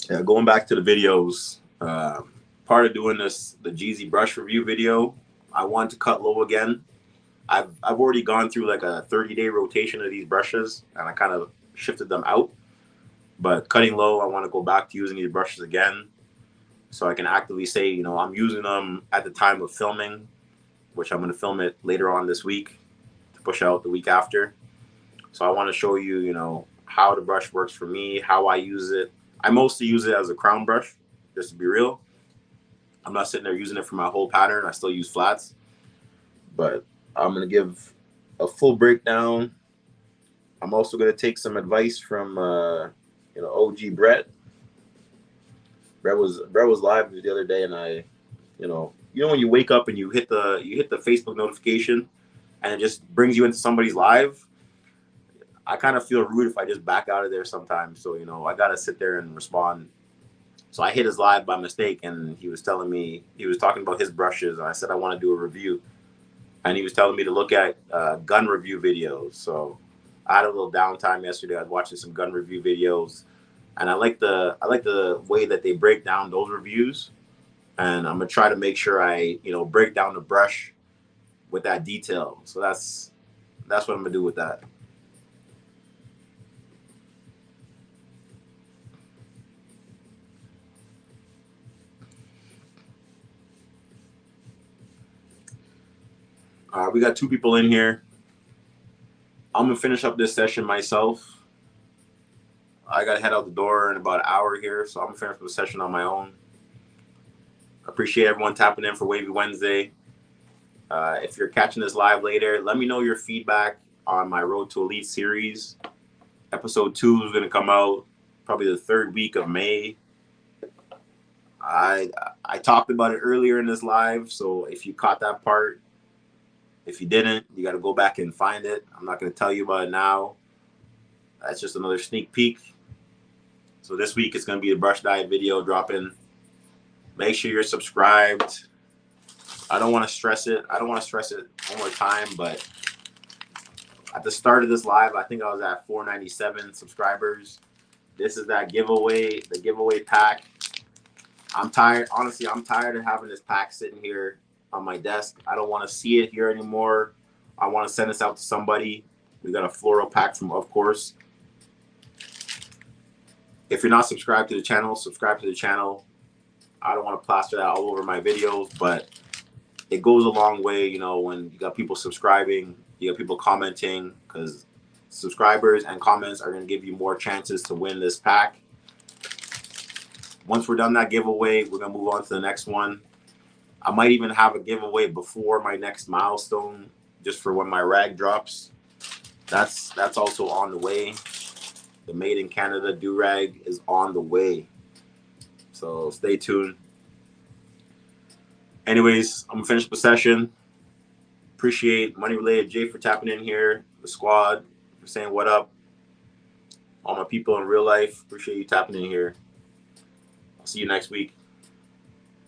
Yeah, going back to the videos, part of doing the Jeezy brush review video, I want to cut low again. I've already gone through like a 30-day rotation of these brushes, and I kind of shifted them out. But cutting low, I want to go back to using these brushes again, so I can actively say, you know, I'm using them at the time of filming, which I'm going to film it later on this week to push out the week after. So I want to show you, you know, how the brush works for me, how I use it. I mostly use it as a crown brush, just to be real. I'm not sitting there using it for my whole pattern. I still use flats. But I'm going to give a full breakdown. I'm also going to take some advice from, you know, OG Brett. Brett was live the other day, and I, you know when you wake up and you hit the Facebook notification, and it just brings you into somebody's live. I kind of feel rude if I just back out of there sometimes. So, you know, I got to sit there and respond. So I hit his live by mistake, and he was telling me, he was talking about his brushes. And I said, I want to do a review. And he was telling me to look at gun review videos. So I had a little downtime yesterday. I was watching some gun review videos, and I like the way that they break down those reviews. And I'm going to try to make sure I, you know, break down the brush with that detail. So that's what I'm going to do with that. We got 2 people in here. I'm gonna finish up this session myself. I gotta head out the door in about an hour here, so I'm gonna finish the session on my own. Appreciate everyone tapping in for Wavy Wednesday. If you're catching this live later, let me know your feedback on my Road to Elite series. Episode 2 is gonna come out probably the 3rd week of May. I talked about it earlier in this live, so if you caught that part, if you didn't, you got to go back and find it. I'm not going to tell you about it now. That's just another sneak peek. So this week it's going to be a brush diet video dropping. Make sure you're subscribed. I don't want to stress it one more time, but At the start of this live, I think I was at 497 subscribers. This is that giveaway, the giveaway pack. I'm tired. Honestly, I'm tired of having this pack sitting here on my desk. I don't want to see it here anymore. I want to send this out to somebody. We got a floral pack from Of Course. If you're not subscribed to the channel, subscribe to the channel. I don't want to plaster that all over my videos, but it goes a long way, you know, when you got people subscribing, you got people commenting, because subscribers and comments are going to give you more chances to win this pack. Once we're done that giveaway, we're going to move on to the next one. I might even have a giveaway before my next milestone, just for when my rag drops. That's also on the way. The Made in Canada do-rag is on the way. So stay tuned. Anyways, I'm going to finish the session. Appreciate Money Related Jay for tapping in here. The squad for saying what up. All my people in real life, appreciate you tapping in here. I'll see you next week.